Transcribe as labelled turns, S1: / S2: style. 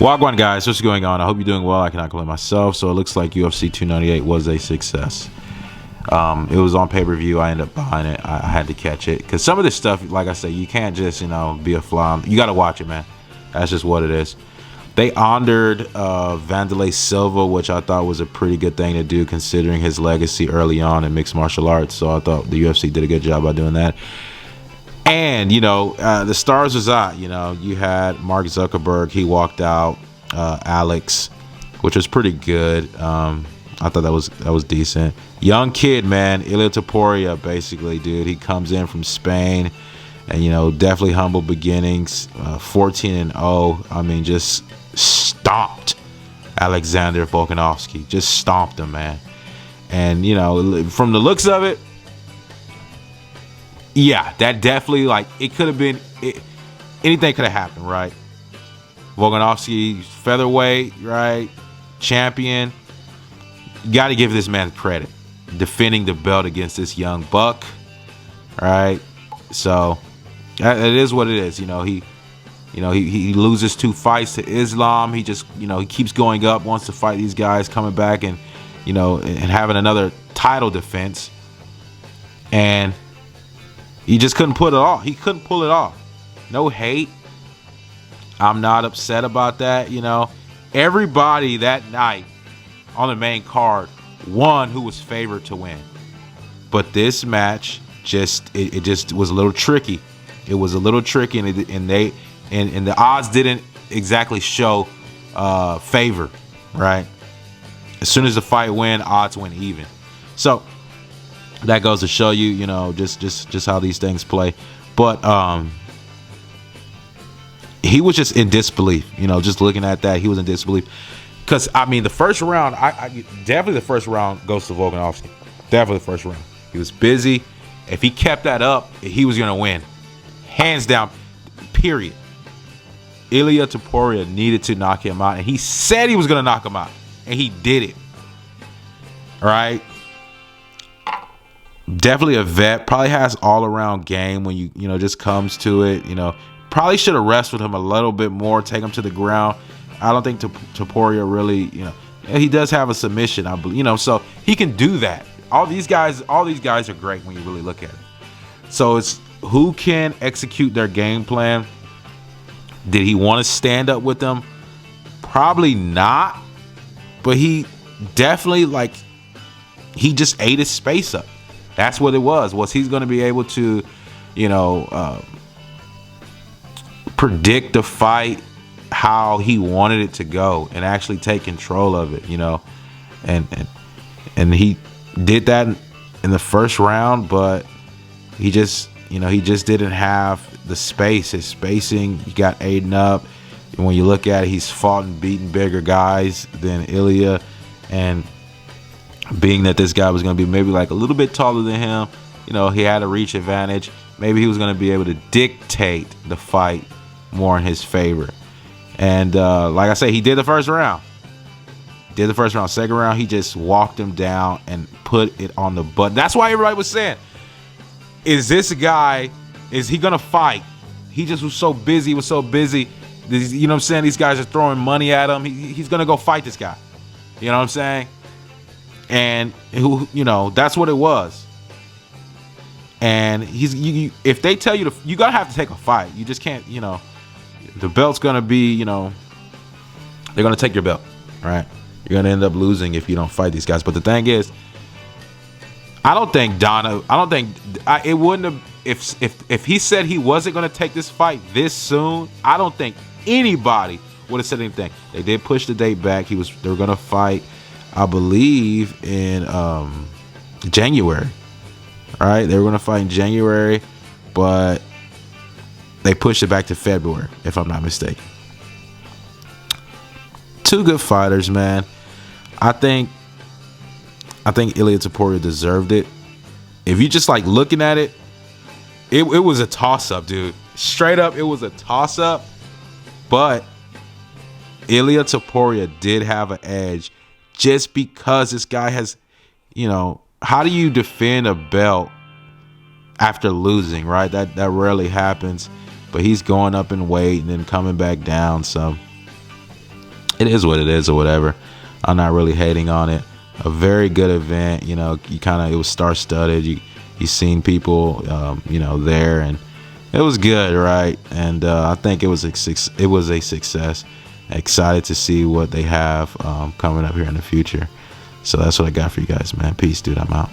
S1: Wagwan guys, what's going on? I hope you're doing well. I cannot complain myself. So it looks like UFC 298 was a success. It was on pay-per-view. I ended up buying it. I had to catch it because some of this stuff, like I say, you can't just be a fly on. You got to watch it, man. That's just what it is. They honored Vanderlei Silva, which I thought was a pretty good thing to do considering his legacy early on in mixed martial arts. So I thought the UFC did a good job by doing that. And, the stars was out. You had Mark Zuckerberg. He walked out. Alex, which was pretty good. I thought that was decent. Young kid, man. Ilia Topuria, basically, dude. He comes in from Spain. And, definitely humble beginnings. 14-0. I mean, just stomped Alexander Volkanovski. Just stomped him, man. And, from the looks of it, yeah, that definitely, it could have been, anything could have happened, right? Volkanovski, featherweight, right? Champion. You got to give this man credit. Defending the belt against this young buck, right? So, it is what it is. He loses 2 fights to Islam. He just, he keeps going up, wants to fight these guys, coming back and, and having another title defense. And he just couldn't put it off. He couldn't pull it off. No hate. I'm not upset about that. Everybody that night on the main card won who was favored to win. But this match it just was a little tricky. It was a little tricky, and the odds didn't exactly show favor, right? As soon as the fight went, odds went even. So that goes to show you, just how these things play. But he was just in disbelief, just looking at that, he was in disbelief. Because, the first round, definitely the first round goes to Volkanovski. Definitely the first round. He was busy. If he kept that up, he was going to win. Hands down, period. Ilia Topuria needed to knock him out, and he said he was going to knock him out, and he did it. All right? Definitely a vet. Probably has all-around game when you just comes to it. Probably should have wrestled him a little bit more, take him to the ground. I don't think Topuria really, he does have a submission, I believe, so he can do that. All these guys are great when you really look at it. So it's who can execute their game plan. Did he want to stand up with them? Probably not. But he definitely, he just ate his space up. That's what it was. Was he's going to be able to, predict the fight how he wanted it to go and actually take control of it, and he did that in the first round, but he just didn't have the space. His spacing, he got eaten up. And when you look at it, he's fought and beaten bigger guys than Ilia, and being that this guy was going to be maybe a little bit taller than him, he had a reach advantage. Maybe he was going to be able to dictate the fight more in his favor. And like I say, he did the first round. Second round, he just walked him down and put it on the button. That's why everybody was saying, is this guy, is he going to fight? He just was so busy. These, you know what I'm saying? These guys are throwing money at him. He's going to go fight this guy. You know what I'm saying? And that's what it was. And if they tell you you gotta have to take a fight. You just can't. The belt's gonna be. They're gonna take your belt, right? You're gonna end up losing if you don't fight these guys. But the thing is, I don't think it wouldn't have. If he said he wasn't gonna take this fight this soon, I don't think anybody would have said anything. They did push the date back. They were gonna fight, I believe, in January. Right? They were going to fight in January, but they pushed it back to February, if I'm not mistaken. Two good fighters, man. I think Ilia Topuria deserved it. If you just looking at it, it was a toss-up, dude. Straight up, it was a toss-up, but Ilia Topuria did have an edge just because this guy has, how do you defend a belt after losing, right? That rarely happens. But he's going up in weight and then coming back down. So it is what it is or whatever. I'm not really hating on it. A very good event. You know, it was star-studded. You seen people, there, and it was good, right? And I think it was a success. Excited to see what they have coming up here in the future. So that's what I got for you guys, man. Peace, dude. I'm out.